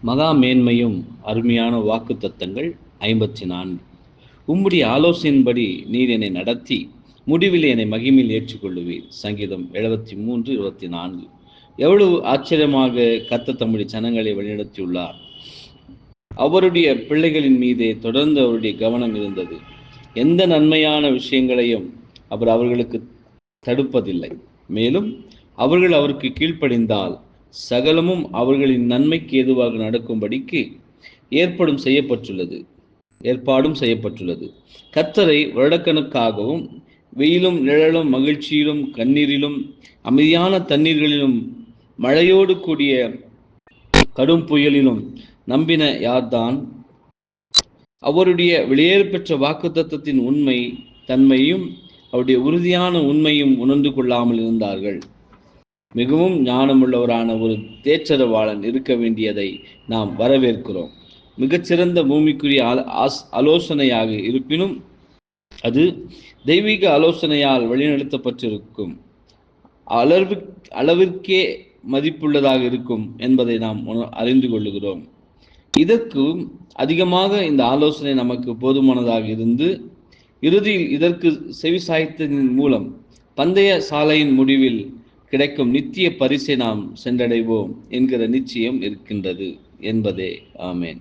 மகா மேன்மையும் அருமையான வாக்குத்தத்தங்கள் 54. உம்முடைய ஆலோசனையின்படி நீர் என்னை நடத்தி முடிவில் என்னை மகிமையில் ஏற்றுக்கொள்ளுவீர். சங்கீதம் 73:24. எவ்வளவு ஆச்சரியமாக கர்த்தர் தம்முடைய ஜனங்களை வழிநடத்தியுள்ளார். அவருடைய பிள்ளைகளின் மீதே தொடர்ந்து அவருடைய கவனம் இருந்தது. எந்த நன்மையான விஷயங்களையும் அவர் அவர்களுக்கு தடுப்பதில்லை. மேலும் அவர்கள் அவருக்கு கீழ்ப்படிந்தால் சகலமும் அவர்களின் நன்மைக்கு ஏதுவாக நடக்கும்படிக்கு ஏற்பாடும் செய்யப்பட்டுள்ளது. கர்த்தரை வருடக்கணக்காகவும் வெயிலும் நிழலும் மகிழ்ச்சியிலும் கண்ணீரிலும் அமைதியான தண்ணீர்களிலும் மழையோடு கூடிய கடும் புயலிலும் நம்பின யார்தான்? அவருடைய வெளியேறு பெற்ற வாக்குத்தத்தத்தின் உண்மை தன்மையும் அவருடைய உறுதியான உண்மையும் உணர்ந்து கொள்ளாமல் இருந்தார்கள். மிகவும் ஞானமுள்ளவரான ஒரு தேற்றரவாளன் இருக்க வேண்டியதை நாம் வரவேற்கிறோம். மிகச்சிறந்த பூமிக்குரிய ஆலோசனையாக இருப்பினும் அது தெய்வீக ஆலோசனையால் வழிநடத்தப்பட்டிருக்கும். அளவிற்கே மதிப்புள்ளதாக இருக்கும் என்பதை நாம் அறிந்து கொள்ளுகிறோம். இதற்கு அதிகமாக இந்த ஆலோசனை நமக்கு போதுமானதாக இருந்து இறுதியில் இதற்கு செவிசாய்த்ததின் மூலம் பந்தய சாலையின் முடிவில் கிடைக்கும் நித்திய பரிசை நாம் சென்றடைவோம் என்கிற நிச்சயம் இருக்கின்றது என்பதே. ஆமேன்.